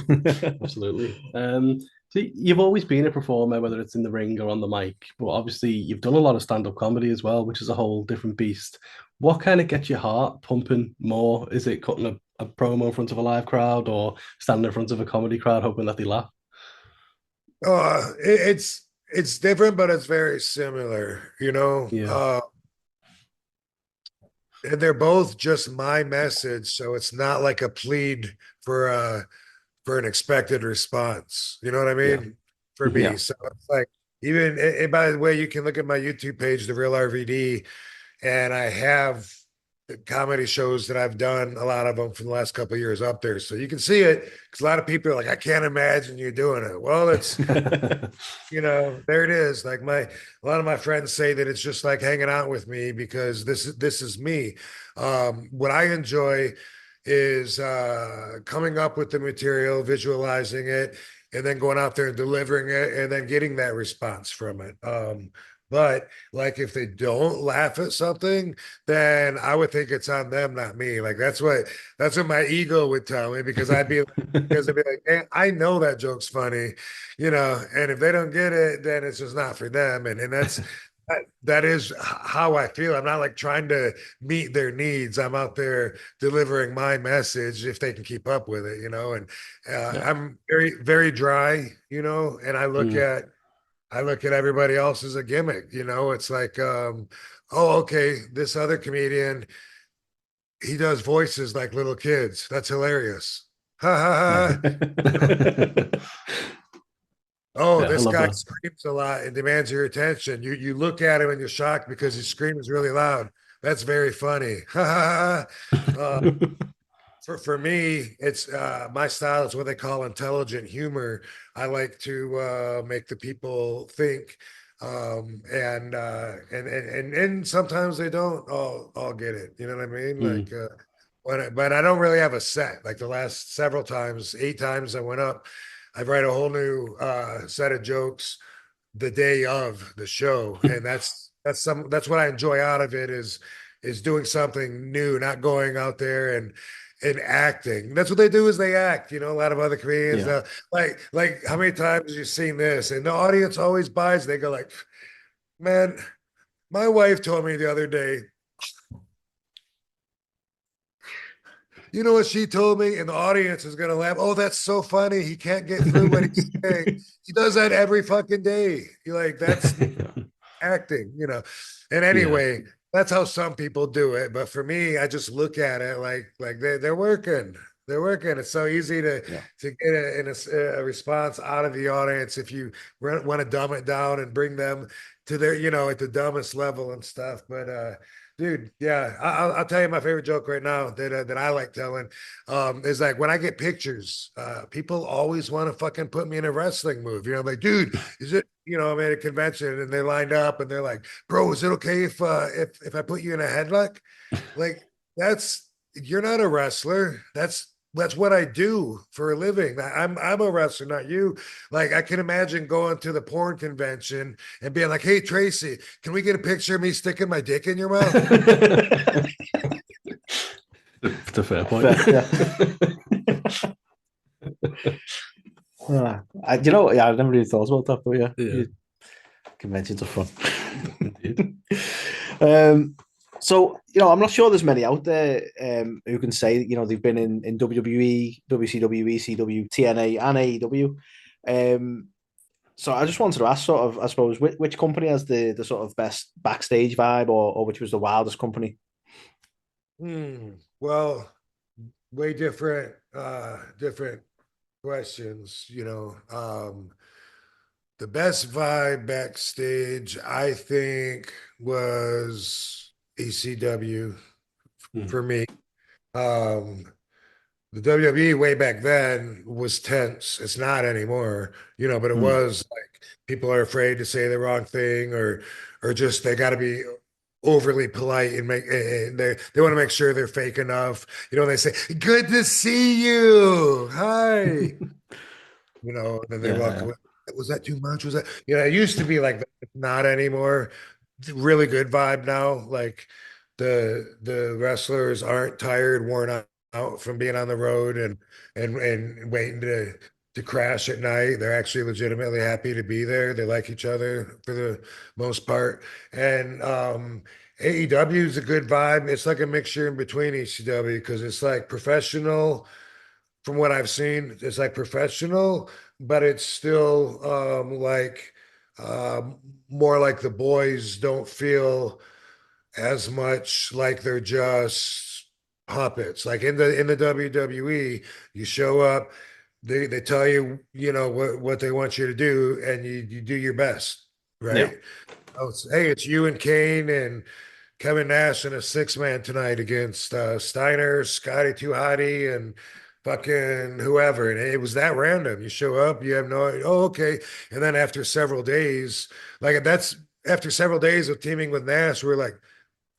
Absolutely. So you've always been a performer, whether it's in the ring or on the mic, but obviously you've done a lot of stand-up comedy as well, which is a whole different beast. What kind of gets your heart pumping more? Is it cutting a promo in front of a live crowd or standing in front of a comedy crowd hoping that they laugh? It's different, but it's very similar, you know. Yeah. And they're both just my message, so it's not like a plead for an expected response. You know what I Yeah. mean? For me, Yeah. so it's like even and by the way, you can look at my YouTube page, The Real RVD, and I have comedy shows that I've done, a lot of them from the last couple of years up there. So you can see it because a lot of people are like, I can't imagine you doing it. Well, it's, there it is. Like a lot of my friends say that it's just like hanging out with me because this is me. What I enjoy is coming up with the material, visualizing it, and then going out there and delivering it and then getting that response from it. But like if they don't laugh at something, then I would think it's on them, not me. Like that's what my ego would tell me because I'd be like, hey, I know that joke's funny, and if they don't get it, then it's just not for them. And that is how I feel. I'm not like trying to meet their needs. I'm out there delivering my message if they can keep up with it, and Yeah. I'm very, very dry, and I look at everybody else as a gimmick, it's like, oh, okay, this other comedian, he does voices like little kids. That's hilarious. Ha ha ha. Oh, Yeah, I this love guy that. screams a lot and demands your attention. You look at him and you're shocked because he screams really loud. That's very funny. Ha ha ha. For me, it's my style is what they call intelligent humor. I like to make the people think, and sometimes they don't all get it. You know what I mean? Mm. Like, but I don't really have a set. Like the last several times, 8 times I went up, I write a whole new set of jokes the day of the show, and that's what I enjoy out of it is doing something new, not going out there and acting. That's what they do is they act. A lot of other comedians, Yeah. like how many times have you seen this? And the audience always buys. They go like, man, my wife told me the other day. You know what she told me? And the audience is going to laugh. Oh, that's so funny. He can't get through what he's saying. He does that every fucking day. You're like, that's acting. And Yeah. anyway, that's how some people do it. But for me, I just look at it like they're working. They're working. It's so easy to Yeah. to get a response out of the audience if you want to dumb it down and bring them to their, at the dumbest level and stuff. But dude, yeah, I'll tell you my favorite joke right now that I like telling is like when I get pictures, people always want to fucking put me in a wrestling move. I'm like, dude, is it? I'm at a convention and they lined up and they're like, bro, is it okay if I put you in a headlock? Like you're not a wrestler. That's what I do for a living. I'm a wrestler, not you. Like I can imagine going to the porn convention and being like, "Hey Tracy, can we get a picture of me sticking my dick in your mouth?" It's a fair point. Yeah, I've never really thought about that, but Yeah. conventions are fun. Indeed. So, I'm not sure there's many out there who can say, they've been in WWE, WCW, ECW, TNA, and AEW. So I just wanted to ask sort of, I suppose, which company has the sort of best backstage vibe or which was the wildest company? Well, way different questions, the best vibe backstage, I think, was ECW for me. The WWE way back then was tense. It's not anymore, but it was like people are afraid to say the wrong thing or just they got to be overly polite and they want to make sure they're fake enough. They say, "Good to see you. Hi." And then they walk Yeah. away. Was that too much? Was that, it used to be like that. Not anymore. Really good vibe now. Like the wrestlers aren't tired, worn out from being on the road and waiting to crash at night. They're actually legitimately happy to be there. They like each other for the most part. AEW is a good vibe. It's like a mixture in between ECW because it's like professional. From what I've seen, it's like professional, but it's still like um, more like the boys don't feel as much like they're just puppets. Like in the WWE, you show up, they tell you, you know, what they want you to do, and you do your best, Yeah. right? Oh, hey, it's you and Kane and Kevin Nash in a six-man tonight against Steiner, Scotty Too Hottie, and fucking whoever. And it was that random. You show up, you have no, oh, okay. And then after several days of teaming with Nash, we're like,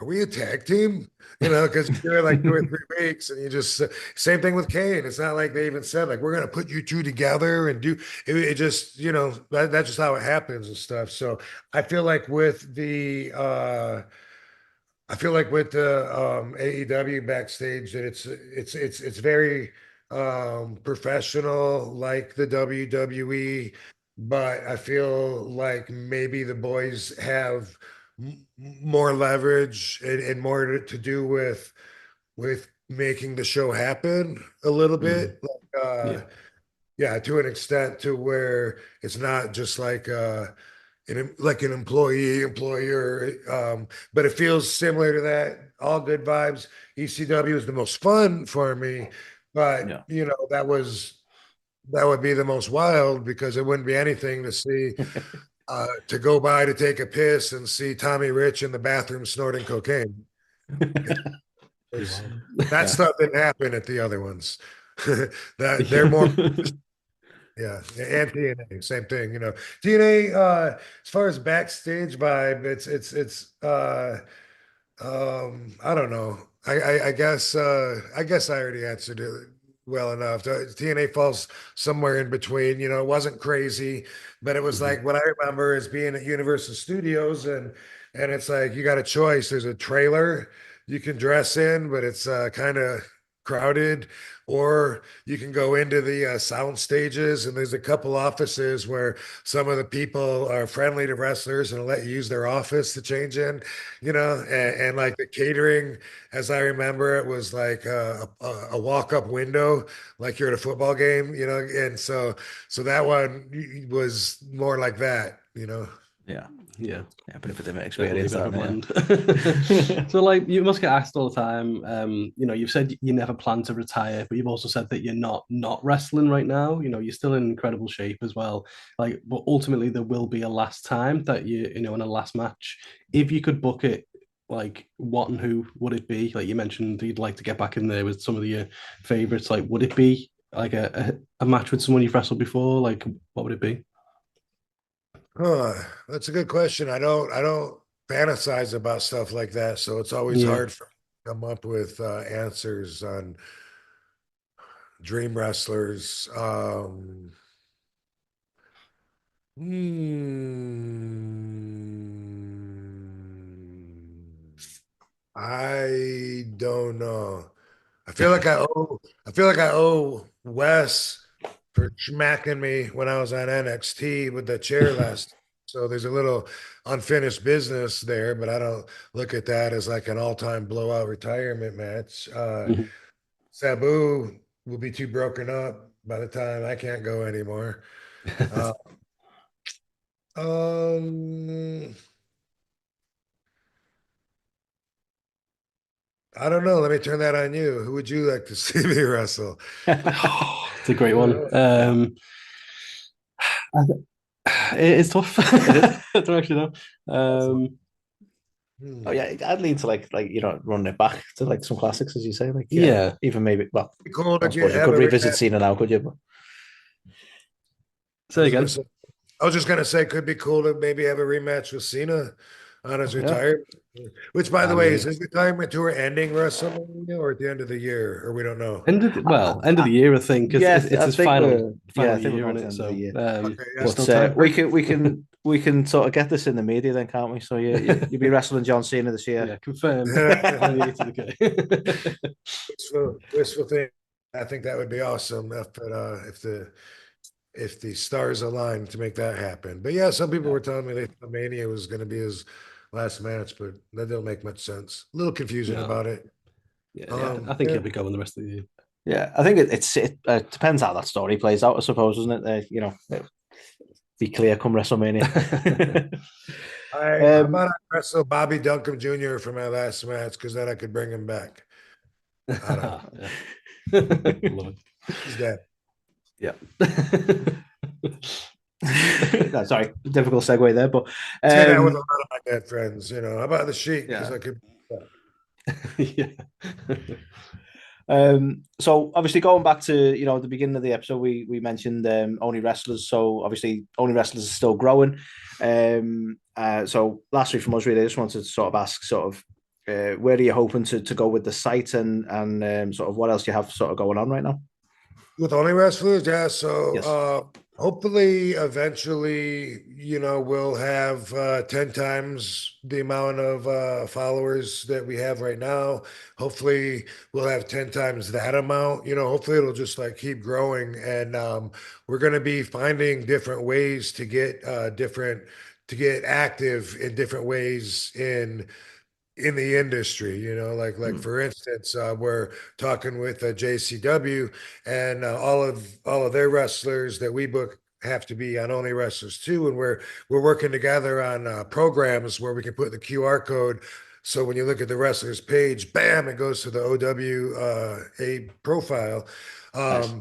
are we a tag team? You know, because you're doing like 2 or 3 weeks, and you just same thing with Kane. It's not like they even said like we're gonna put you two together and do it. It just that's just how it happens and stuff. So I feel like with the AEW backstage that it's very professional like the WWE, but I feel like maybe the boys have more leverage and more to do with making the show happen a little Mm. bit. Like Yeah. yeah, to an extent to where it's not just like like an employee employer, but it feels similar to that. All good vibes. ECW is the most fun for me, but Yeah. you know that would be the most wild because it wouldn't be anything to see to go by to take a piss and see Tommy Rich in the bathroom snorting cocaine. Pretty It's- wild. that Yeah. stuff didn't happen at the other ones. That they're more Yeah. yeah, and TNA, same thing. You know, TNA. As far as backstage vibe, I don't know. I guess I already answered it well enough. TNA falls somewhere in between. You know, it wasn't crazy, but it was Mhm. like what I remember is being at Universal Studios and it's like you got a choice. There's a trailer you can dress in, but it's kind of crowded, or you can go into the sound stages, and there's a couple offices where some of the people are friendly to wrestlers and let you use their office to change in, you know, and like the catering, as I remember, it was like a walk-up window, like you're at a football game, you know, and so that one was more like that, you know. Yeah. Yeah. Yeah. Bit of a different Definitely a experience, bit of a that. blend. So, like, you must get asked all the time. You've said you never plan to retire, but you've also said that you're not wrestling right now. You're still in incredible shape as well. Like, but ultimately, there will be a last time that in a last match. If you could book it, like, what and who would it be? Like you mentioned, you'd like to get back in there with some of your favorites. Like, would it be like a match with someone you've wrestled before? Like, what would it be? Huh, that's a good question. I don't fantasize about stuff like that, so it's always Yeah. hard for me to come up with answers on dream wrestlers. Hmm, I don't know. I feel like I owe Wes for smacking me when I was on NXT with the chair last. So there's a little unfinished business there, but I don't look at that as like an all-time blowout retirement match. Mhm. Sabu will be too broken up by the time I can't go anymore. Uh, um, I don't know. Let me turn that on you. Who would you like to see me wrestle? It's a great one. It's tough. I don't actually know. Oh Hmm. yeah, I'd lean to running it back to like some classics, as you say, like Yeah. even maybe. Well, Be cool I to suppose you have could a revisit rematch. Cena now, could you? But I Say was gonna again. say, I was just gonna say, could be cool to maybe have a rematch with Cena on his yeah, retirement. Which, by I the way, is mean, his retirement tour ending WrestleMania or at the end of the year, or we don't know. end of the year, I think. It's I his think final I think we're year going in to the it. end of the So year. Okay, yeah. there's But still time for we can sort of get this in the media then, can't we? So you'll be it. wrestling John Cena this year. Yeah, confirmed. 28 of the K. Wishful thing. I think that would be awesome if the stars align to make that happen. But yeah, some people Yeah. were telling me that Mania was going to be his last match, but that don't make much sense. A little confusing No. about it. Yeah, I think he'll be going the rest of the year. Yeah, I think it depends how that story plays out, I suppose, doesn't it? You know, be clear come WrestleMania. How about I wrestle Bobby Duncombe Jr. for my last match, because then I could bring him back. I don't know. Love it. He's dead. Yeah. No, sorry, difficult segue there, but Say that with a lot of my dead friends, you know. How about the Sheik? Because yeah. I could. Yeah. So obviously going back to the beginning of the episode, we mentioned Only Wrestlers. So obviously Only Wrestlers is still growing. So lastly from us, really, I just wanted to sort of ask where are you hoping to go with the site and sort of what else you have sort of going on right now? With Only Wrestlers, yeah. So Yes. hopefully, eventually, we'll have 10 times the amount of followers that we have right now. Hopefully, we'll have 10 times that amount. Hopefully, it'll just like keep growing, and we're going to be finding different ways to get to get active in different ways in the industry, like for instance, we're talking with JCW, and all of their wrestlers that we book have to be on Only Wrestlers too, and we're working together on programs where we can put the QR code. So when you look at the wrestlers page, bam, it goes to the OWA profile. Nice.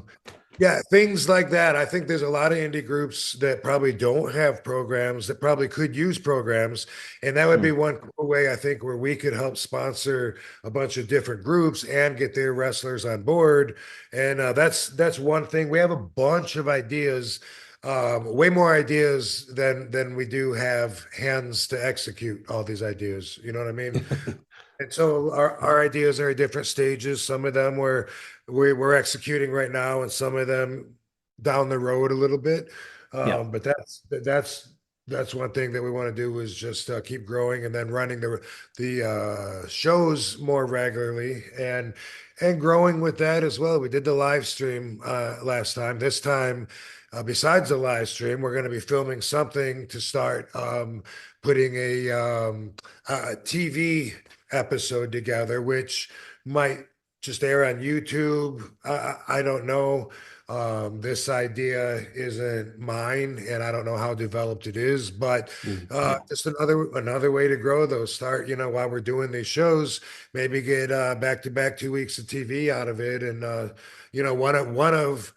Yeah, things like that. I think there's a lot of indie groups that probably don't have programs that probably could use programs. And that would be one cool way, I think, where we could help sponsor a bunch of different groups and get their wrestlers on board. And that's one thing. We have a bunch of ideas, way more ideas than we do have hands to execute all these ideas. You know what I mean? And so our ideas are at different stages. Some of them we're executing right now, and some of them down the road a little bit. Yeah. But that's one thing that we want to do is just keep growing and then running the shows more regularly and growing with that as well. We did the live stream last time. This time, besides the live stream, we're going to be filming something to start putting a TV episode together, which might just air on YouTube. I don't know. This idea isn't mine, and I don't know how developed it is, but just another way to grow those. Start, while we're doing these shows, maybe get back-to-back 2 weeks of TV out of it, and one of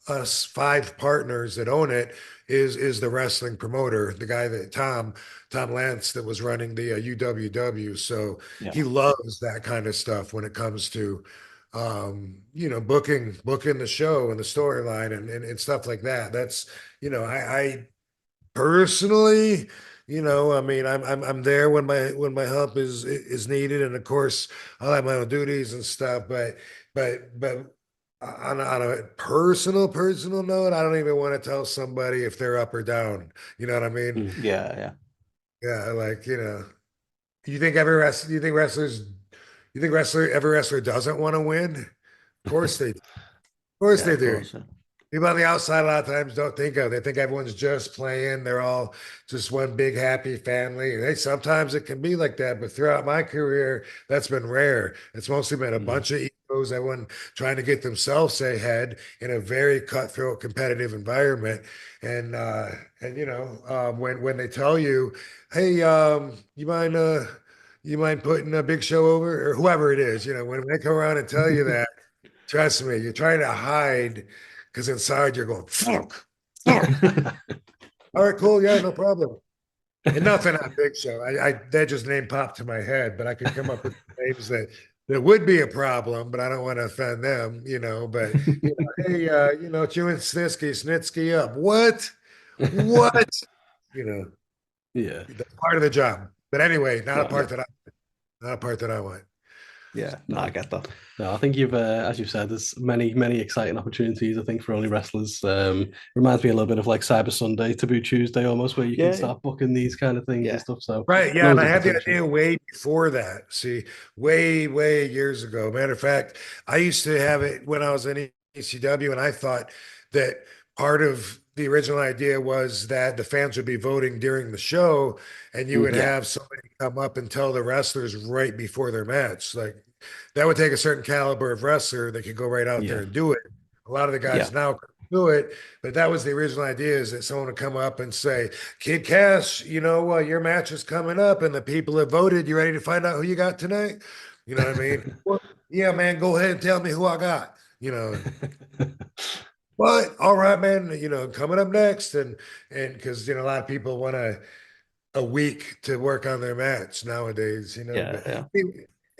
us 5 partners that own it is the wrestling promoter, the guy that Tom Lance that was running the UWW. So he loves that kind of stuff when it comes to booking the show and the storyline and stuff like that. That's I personally, I mean, I'm there when my help is needed, and of course I'll have my own duties and stuff, but on a personal note, I don't even want to tell somebody if they're up or down. You know what I mean? Yeah. Yeah, like, you think every wrestler, you think every wrestler doesn't want to win? Of course they do. Of course Yeah, they of do. course. People on the outside a lot of times don't think of it. They think everyone's just playing. They're all just one big happy family. And sometimes it can be like that, but throughout my career, that's been rare. It's mostly been a bunch of egos, everyone trying to get themselves ahead in a very cutthroat, competitive environment. And when they tell you, "Hey, you mind putting a big show over," or whoever it is, when they come around and tell you that, trust me, you're trying to hide because inside you're going, fuck, fuck. All right, cool. Yeah, no problem. And nothing on Big Show. That just name popped to my head, but I could come up with names that would be a problem, but I don't want to offend them, But hey, chewing Snitsky up. What? What? Yeah. That's part of the job. But anyway, not a Yeah. part that I want. Yeah, no, I get that. No, I think as you've said, there's many, many exciting opportunities, I think, for Only Wrestlers. Reminds me a little bit of like Cyber Sunday, Taboo Tuesday almost, where you can start booking these kind of things and stuff. So right, yeah, and loads I of had the potential. idea way before that. See, way years ago. Matter of fact, I used to have it when I was in ECW, and I thought that part of the original idea was that the fans would be voting during the show, and you would have somebody come up and tell the wrestlers right before their match. Like that would take a certain caliber of wrestler that could go right out there and do it. A lot of the guys now couldn't do it, but that was the original idea, is that someone would come up and say, Kid Cash, you know, your match is coming up and the people have voted. You ready to find out who you got tonight? You know what I mean? Well, yeah, man, go ahead and tell me who I got, you know. But all right, man, you know, coming up next, and because you know a lot of people want a week to work on their match nowadays, you know.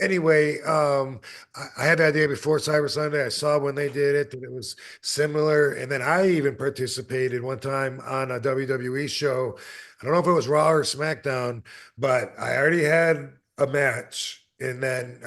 Anyway, I had the idea before Cyber Sunday. I saw when they did it that it was similar, and then I even participated one time on a WWE show. I don't know if it was Raw or SmackDown, but I already had a match, and then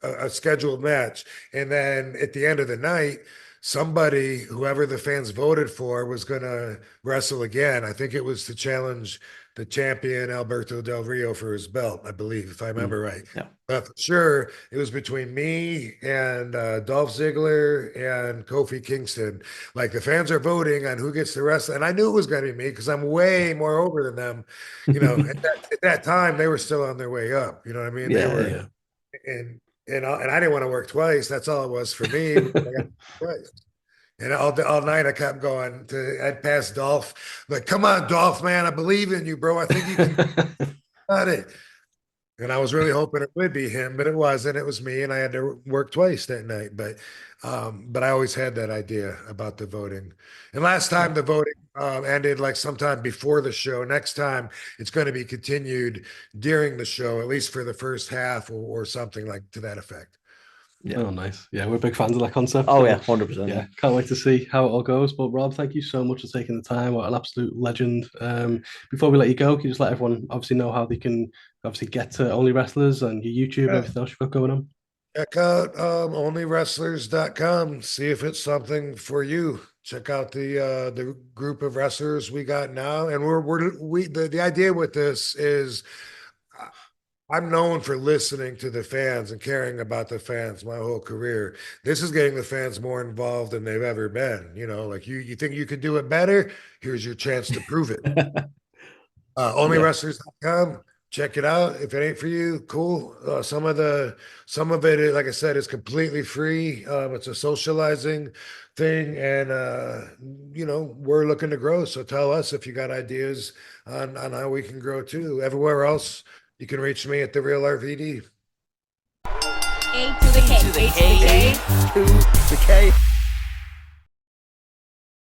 a scheduled match, and then at the end of the night, somebody, whoever the fans voted for, was going to wrestle again. I think it was to challenge the champion Alberto Del Rio for his belt, I believe, if I remember right. Yeah. But for sure, it was between me and Dolph Ziggler and Kofi Kingston. Like the fans are voting on who gets to wrestle, and I knew it was going to be me because I'm way more over than them. You know, at that time they were still on their way up. You know what I mean? They were, and I didn't want to work twice. That's all it was for me. I got twice. And all night I kept going I'd pass Dolph, like, come on, Dolph, man, I believe in you, bro. I think you can got it. And I was really hoping it would be him, but it wasn't. It was me, and I had to work twice that night. But I always had that idea about the voting. And last time the voting ended like sometime before the show. Next time it's going to be continued during the show, at least for the first half or something like to that effect. Yeah. Oh, nice. Yeah, we're big fans of that concept. Oh, yeah, 100%. Yeah, can't wait to see how it all goes. But Rob, thank you so much for taking the time. What an absolute legend. Before we let you go, can you just let everyone obviously know how they can obviously get to OnlyWrestlers and your YouTube and everything else you've got going on? Check out OnlyWrestlers.com. See if it's something for you. Check out the group of wrestlers we got now. And the idea with this is, I'm known for listening to the fans and caring about the fans my whole career. This is getting the fans more involved than they've ever been. You know, like you think you could do it better? Here's your chance to prove it. OnlyWrestlers.com. Check it out. If it ain't for you, cool. Some of it, like I said, is completely free. It's a socializing thing, and you know, we're looking to grow. So tell us if you got ideas on how we can grow too. Everywhere else, you can reach me at The Real RVD. A to the K. A to the K. To the K.